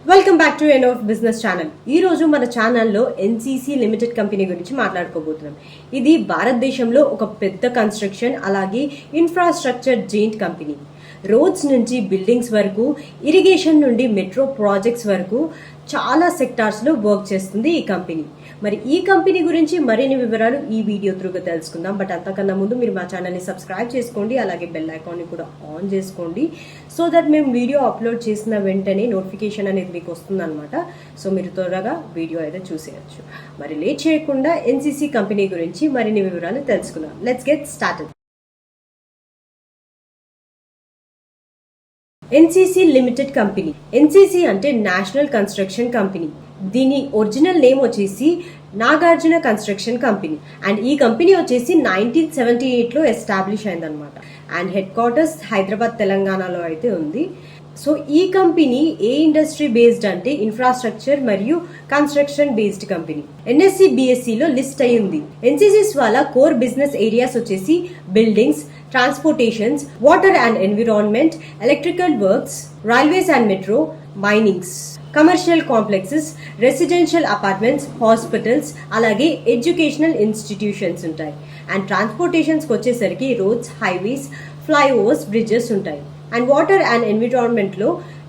Welcome back to N of business channel. ఈ రోజు మన ఛానల్లో ఎన్సీసీ లిమిటెడ్ కంపెనీ గురించి మాట్లాడుకోబోతున్నాం. ఇది భారతదేశంలో ఒక పెద్ద కన్స్ట్రక్షన్ అలాగే ఇన్ఫ్రాస్ట్రక్చర్ జెయింట్ కంపెనీ. రోడ్స్ నుంచి బిల్డింగ్స్ వరకు, ఇరిగేషన్ నుండి మెట్రో ప్రాజెక్ట్స్ వరకు చాలా సెక్టార్స్ లో వర్క్ చేస్తుంది ఈ కంపెనీ. మరి ఈ కంపెనీ గురించి మరిన్ని వివరాలు ఈ వీడియో త్రూగా తెలుసుకుందాం. బట్ అంతకన్నా ముందు మీరు మా ఛానల్ని సబ్స్క్రైబ్ చేసుకోండి, అలాగే బెల్ ఐకాన్ని కూడా ఆన్ చేసుకోండి. సో దట్ మేము వీడియో అప్లోడ్ చేసిన వెంటనే నోటిఫికేషన్ అనేది మీకు వస్తుంది అనమాట. సో మీరు త్వరగా వీడియో అయితే చూసేయచ్చు. మరి లేట్ చేయకుండా ఎన్సీసీ కంపెనీ గురించి మరిన్ని వివరాలు తెలుసుకుందాం. Let's get started. NCC limited company. NCC అంటే నేషనల్ కన్స్ట్రక్షన్ కంపెనీ. దీని ఒరిజినల్ నేమ్ వచ్చేసి నాగార్జున కన్స్ట్రక్షన్ కంపెనీ. అండ్ ఈ కంపెనీ వచ్చేసి 1978లో ఎస్టాబ్లిష్ అయిందనమాట. అండ్ హెడ్ క్వార్టర్స్ హైదరాబాద్, తెలంగాణలో అయితే ఉంది. సో ఈ కంపెనీ ఏ ఇండస్ట్రీ బేస్డ్ అంటే ఇన్ఫ్రాస్ట్రక్చర్ మరియు కన్స్ట్రక్షన్ బేస్డ్ కంపెనీ. ఎన్ఎస్సి బిఎస్సిలో లిస్ట్ అయ్యింది. ఎన్సీసీస్ వాళ్ళ కోర్ బిజినెస్ ఏరియాస్ వచ్చేసి buildings, transportations, water and environment, electrical works, railways and metro, minings, commercial complexes, residential apartments, hospitals, అలాగే ఎడ్యుకేషనల్ ఇన్స్టిట్యూషన్స్ ఉంటాయి. And ట్రాన్స్పోర్టేషన్స్కి వచ్చేసరికి రోడ్స్, హైవేస్, ఫ్లైఓవర్స్, బ్రిడ్జెస్ ఉంటాయి. And water and environment లో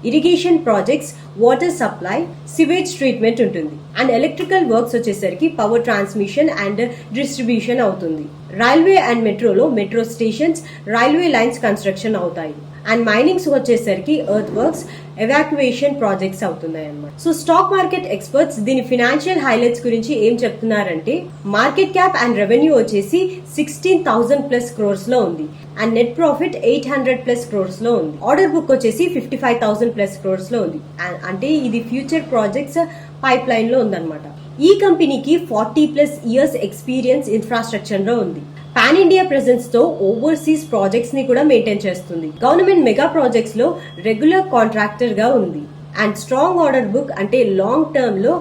irrigation projects, water supply, sewage treatment ఉంటుంది. And electrical works వచ్చేసరికి power transmission and distribution అవుతుంది. Railway and మెట్రోలో metro stations, railway lines construction అవుతాయి. అండ్ మైనింగ్స్ వచ్చేసరికి ఎర్త్ వర్క్స్, ఎవాక్యుయేషన్ ప్రాజెక్ట్స్ అవుతున్నాయి అన్నమాట. సో స్టాక్ మార్కెట్ ఎక్స్పర్ట్స్ దీని ఫినాన్షియల్ హైలైట్స్ గురించి ఏం చెప్తున్నారంటే, మార్కెట్ క్యాప్ అండ్ రెవెన్యూ వచ్చేసి 16,000+ crores లో ఉంది. అండ్ నెట్ ప్రాఫిట్ 800+ crores లో ఉంది. ఆర్డర్ బుక్ వచ్చేసి 55,000+ crores లో ఉంది. అంటే ఇది ఫ్యూచర్ ప్రాజెక్ట్స్ పైప్ లైన్ లో ఉందన్నమాట. ఈ కంపెనీకి 40+ years ఎక్స్పీరియన్స్ ఇన్ఫ్రాస్ట్రక్చర్ లో ఉంది. పాన్ ఇండియా ప్రెజెన్స్ తో ఓవర్సీస్ ప్రాజెక్ట్స్ ని కూడా మెయింటైన్ చేస్తుంది. గవర్నమెంట్ మెగా ప్రాజెక్ట్స్ లో రెగ్యులర్ కాంట్రాక్టర్ గా ఉంది. అండ్ స్ట్రాంగ్ ఆర్డర్ బుక్ అంటే లాంగ్ టర్మ్ లో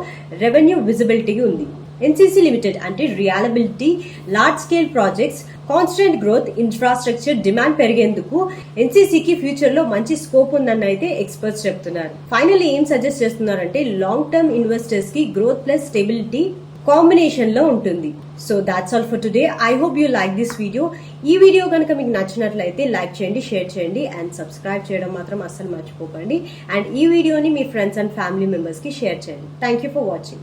రెవెన్యూ విజిబిలిటీ ఉంది. ఎన్సీసీ లిమిటెడ్ అంటే reliability, large scale projects, constant growth, infrastructure demand పెరిగేందుకు ఎన్సీసీకి ఫ్యూచర్ లో మంచి స్కోప్ ఉందని అయితే ఎక్స్పర్ట్స్ చెప్తున్నారు. ఫైనల్లీ ఏం సజెస్ట్ చేస్తున్నారంటే, లాంగ్ టర్మ్ ఇన్వెస్టర్స్ కి గ్రోత్ ప్లస్ స్టెబిలిటీ కాంబినేషన్ లో ఉంటుంది. So that's all for today. I hope you like this video. ఈ వీడియో కనుక మీకు నచ్చినట్లయితే లైక్ చేయండి, షేర్ చేయండి అండ్ సబ్స్క్రైబ్ చేయడం మాత్రం అస్సలు మర్చిపోకండి. అండ్ ఈ వీడియోని మీ ఫ్రెండ్స్ అండ్ ఫ్యామిలీ మెంబర్స్ కి షేర్ చేయండి. Thank you for watching.